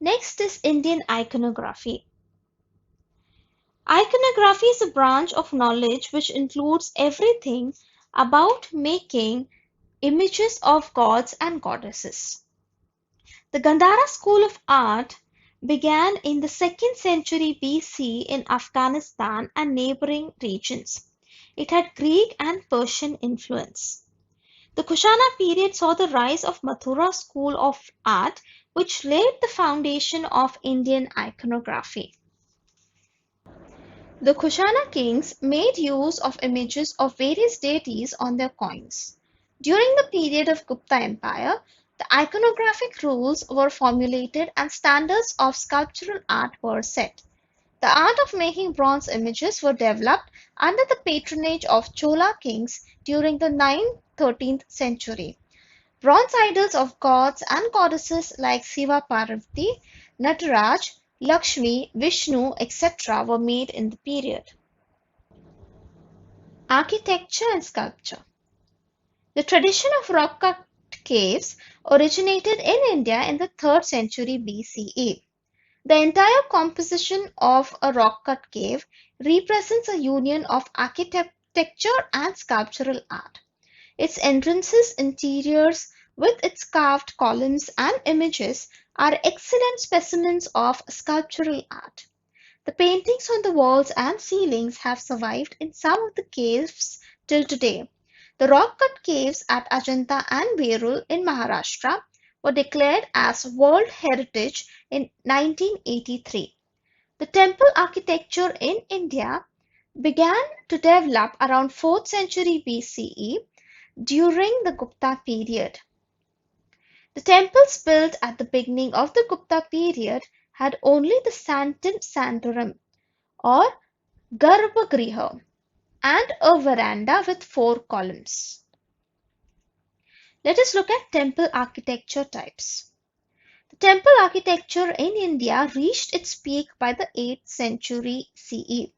Next is Indian iconography. Iconography is a branch of knowledge which includes everything about making images of gods and goddesses. The Gandhara school of art began in the 2nd century BC in Afghanistan and neighboring regions. It had Greek and Persian influence. The Kushana period saw the rise of Mathura school of art, which laid the foundation of Indian iconography. The Kushana kings made use of images of various deities on their coins. During the period of Gupta Empire, the iconographic rules were formulated and standards of sculptural art were set. The art of making bronze images were developed under the patronage of Chola kings during the 9th–13th century. Bronze idols of gods and goddesses like Siva Parvati, Nataraj, Lakshmi, Vishnu, etc. were made in the period. Architecture and sculpture. The tradition of rock-cut caves originated in India in the 3rd century BCE. The entire composition of a rock-cut cave represents a union of architecture and sculptural art. Its entrances, interiors, with its carved columns and images, are excellent specimens of sculptural art. The paintings on the walls and ceilings have survived in some of the caves till today. The rock-cut caves at Ajanta and Verul in Maharashtra were declared as World Heritage in 1983. The temple architecture in India began to develop around 4th century BCE during the Gupta period. The temples built at the beginning of the Gupta period had only the Sanctum Sanctorum or Garbhagriha and a veranda with 4 columns. Let us look at temple architecture types. The temple architecture in India reached its peak by the 8th century CE.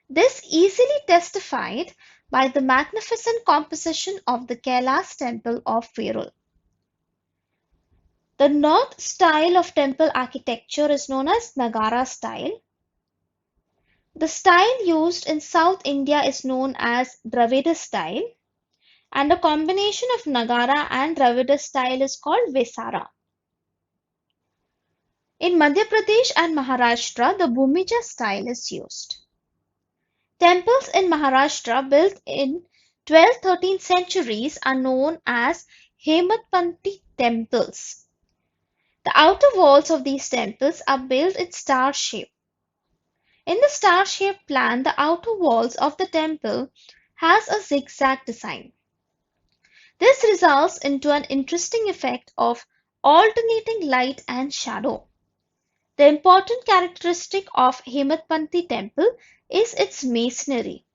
This easily testified by the magnificent composition of the Kailas temple of Verul. The north style of temple architecture is known as Nagara style. The style used in South India is known as Dravida style, and a combination of Nagara and Dravida style is called Vesara. In Madhya Pradesh and Maharashtra, the Bhumija style is used. Temples in Maharashtra built in 12th–13th centuries are known as Hemadpanti temples. The outer walls of these temples are built in star shape. In the star-shaped plan, the outer walls of the temple has a zigzag design. This results into an interesting effect of alternating light and shadow. The important characteristic of Hemadpanti temple is its masonry.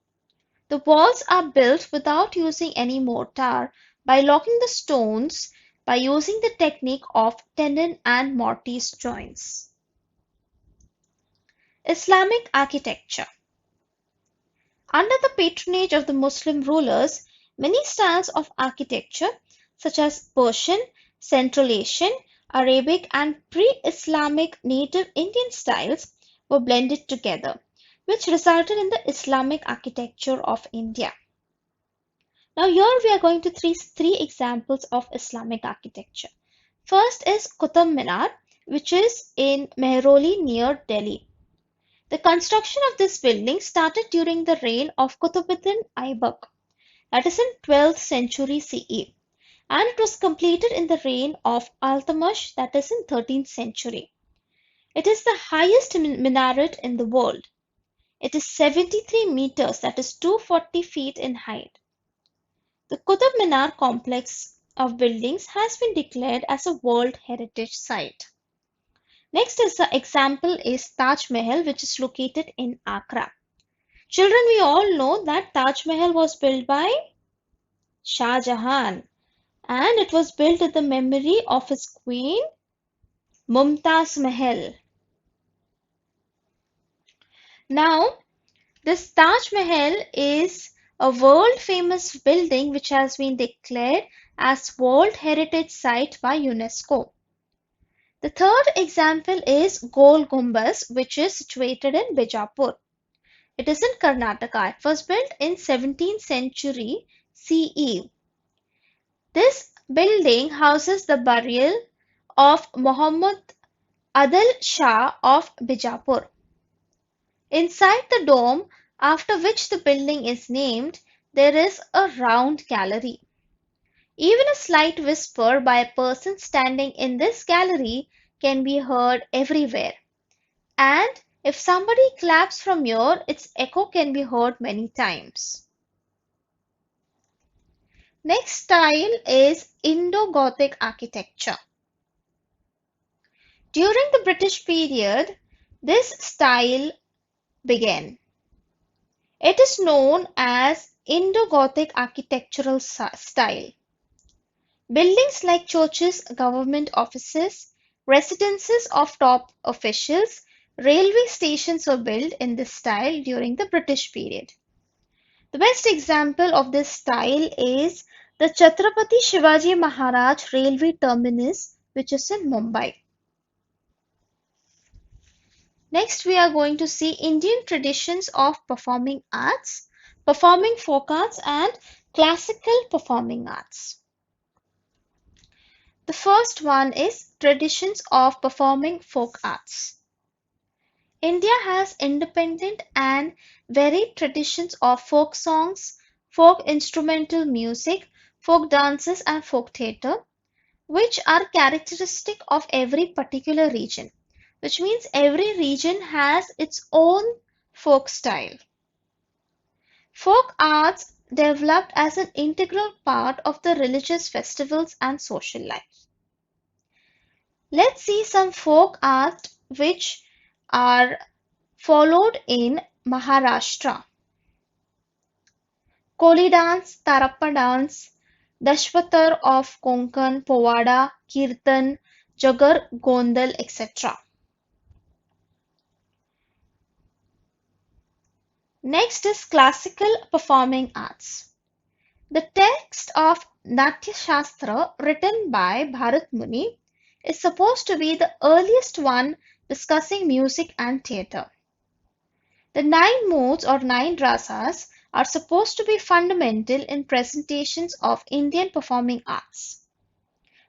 The walls are built without using any mortar by locking the stones by using the technique of tenon and mortise joints. Islamic architecture. Under the patronage of the Muslim rulers, many styles of architecture such as Persian, Central Asian, Arabic and pre-Islamic native Indian styles were blended together, which resulted in the Islamic architecture of India. Now here we are going to three examples of Islamic architecture. First is Qutb Minar, which is in Mehroli near Delhi. The construction of this building started during the reign of Qutbuddin Aibak, that is in 12th century CE, and it was completed in the reign of Altamash, that is in 13th century. It is the highest minaret in the world. It is 73 meters, that is 240 feet in height. The Qutb Minar complex of buildings has been declared as a World Heritage Site. Next example is Taj Mahal, which is located in Agra. Children, we all know that Taj Mahal was built by Shah Jahan, and it was built in the memory of his queen Mumtaz Mahal. Now, this Taj Mahal is a world famous building which has been declared as World Heritage Site by UNESCO. The third example is Gol Gumbaz, which is situated in Bijapur. It is in Karnataka. It was built in 17th century CE. This building houses the burial of Muhammad Adil Shah of Bijapur. Inside the dome, after which the building is named, there is a round gallery. Even a slight whisper by a person standing in this gallery can be heard everywhere. And if somebody claps from here, its echo can be heard many times. Next style is Indo-Gothic architecture. During the British period, this style began. It is known as Indo-Gothic architectural style. Buildings like churches, government offices, residences of top officials, railway stations were built in this style during the British period. The best example of this style is the Chhatrapati Shivaji Maharaj Railway Terminus, which is in Mumbai. Next, we are going to see Indian traditions of performing arts, performing folk arts, and classical performing arts. The first one is traditions of performing folk arts. India has independent and varied traditions of folk songs, folk instrumental music, folk dances, and folk theatre, which are characteristic of every particular region, which means every region has its own folk style. Folk arts developed as an integral part of the religious festivals and social life. Let's see some folk art which are followed in Maharashtra. Koli dance, Tarappa dance, Dashwatar of Konkan, Povada, Kirtan, Jagar, Gondal, etc. Next is classical performing arts. The text of Natya Shastra written by Bharat Muni is supposed to be the earliest one discussing music and theatre. The 9 modes or 9 rasas are supposed to be fundamental in presentations of Indian performing arts.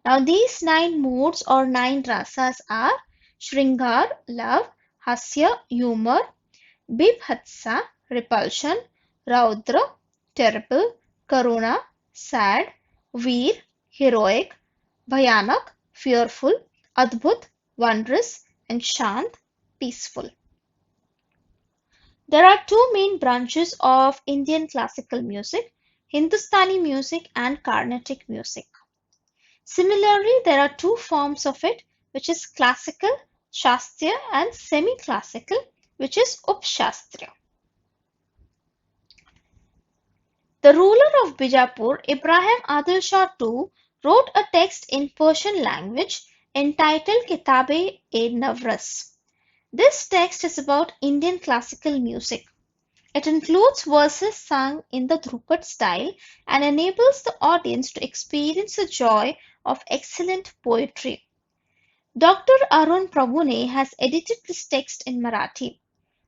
Now these 9 modes or 9 rasas are Shringar, love, Hasya, humor, Bibhatsa, repulsion, Raudra, terrible, Karuna, sad, Veer, heroic, Bhayanak, fearful, Adbhut, wondrous, and Shant, peaceful. There are two main branches of Indian classical music, Hindustani music and Carnatic music. Similarly, there are two forms of it, which is classical, Shastriya, and semi-classical, which is Upshastriya. The ruler of Bijapur, Ibrahim Adil Shah II, wrote a text in Persian language entitled Kitab-e-Navras. This text is about Indian classical music. It includes verses sung in the Dhrupad style and enables the audience to experience the joy of excellent poetry. Dr. Arun Prabhune has edited this text in Marathi.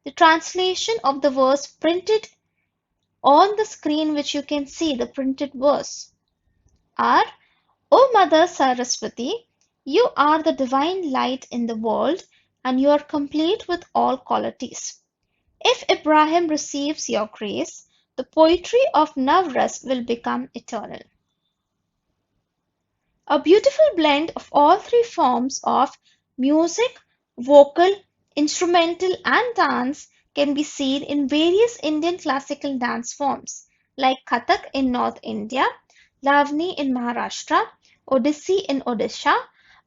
The translation of the verse printed on the screen, which you can see the printed verse, are, O Mother Saraswati, you are the divine light in the world and you are complete with all qualities. If Ibrahim receives your grace, the poetry of Navras will become eternal. A beautiful blend of all three forms of music, vocal, instrumental, and dance can be seen in various Indian classical dance forms like Kathak in North India, Lavani in Maharashtra, Odissi in Odisha,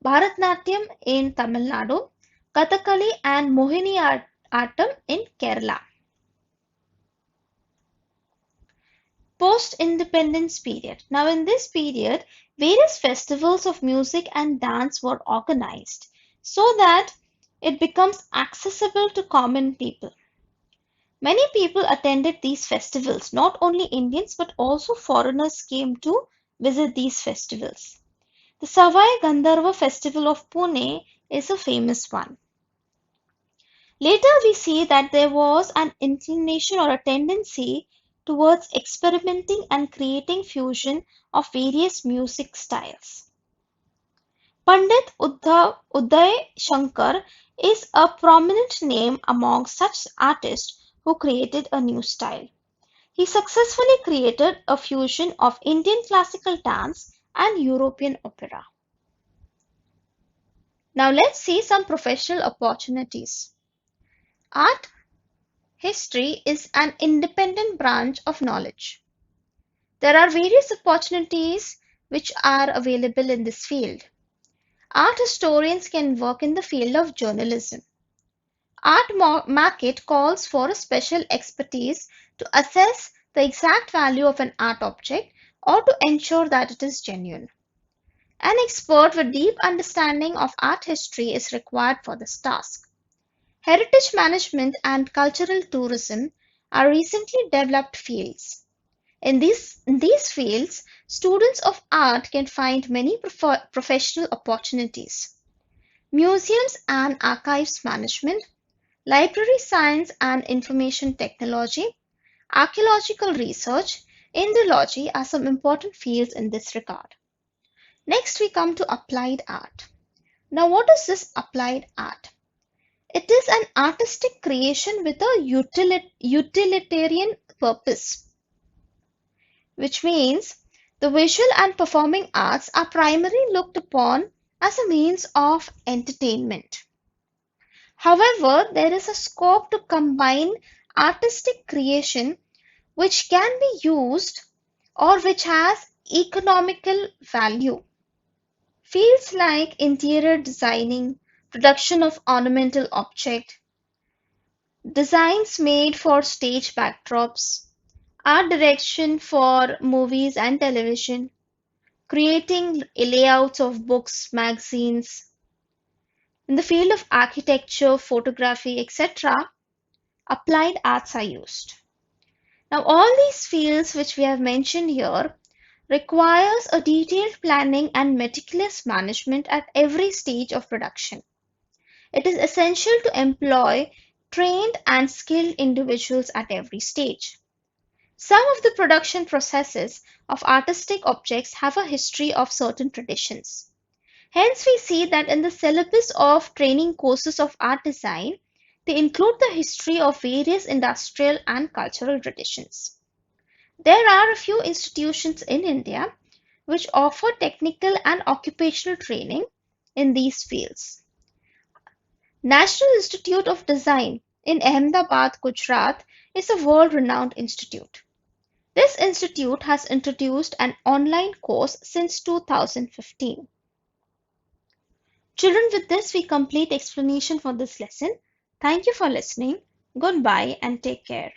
Bharatnatyam in Tamil Nadu, Kathakali and Mohiniyattam in Kerala. Post-independence period. Now in this period, various festivals of music and dance were organized so that it becomes accessible to common people. Many people attended these festivals, not only Indians but also foreigners came to visit these festivals. The Savai Gandharva festival of Pune is a famous one. Later, we see that there was an inclination or a tendency towards experimenting and creating fusion of various music styles. Pandit Uday Shankar is a prominent name among such artists who created a new style. He successfully created a fusion of Indian classical dance and European opera. Now let's see some professional opportunities. Art history is an independent branch of knowledge. There are various opportunities which are available in this field. Art historians can work in the field of journalism. Art market calls for a special expertise to assess the exact value of an art object or to ensure that it is genuine. An expert with deep understanding of art history is required for this task. Heritage management and cultural tourism are recently developed fields. In these fields, students of art can find many professional opportunities. Museums and archives management, library science and information technology, archaeological research, Indology are some important fields in this regard. Next, we come to applied art. Now, what is this applied art? It is an artistic creation with a utilitarian purpose, which means the visual and performing arts are primarily looked upon as a means of entertainment. However, there is a scope to combine artistic creation which can be used or which has economical value. Fields like interior designing, production of ornamental objects, designs made for stage backdrops, art direction for movies and television, creating layouts of books, magazines. In the field of architecture, photography, etc., applied arts are used. Now, all these fields which we have mentioned here requires a detailed planning and meticulous management at every stage of production. It is essential to employ trained and skilled individuals at every stage. Some of the production processes of artistic objects have a history of certain traditions. Hence, we see that in the syllabus of training courses of art design, they include the history of various industrial and cultural traditions. There are a few institutions in India which offer technical and occupational training in these fields. National Institute of Design in Ahmedabad, Gujarat is a world-renowned institute. This institute has introduced an online course since 2015. Children, with this we complete explanation for this lesson. Thank you for listening. Goodbye and take care.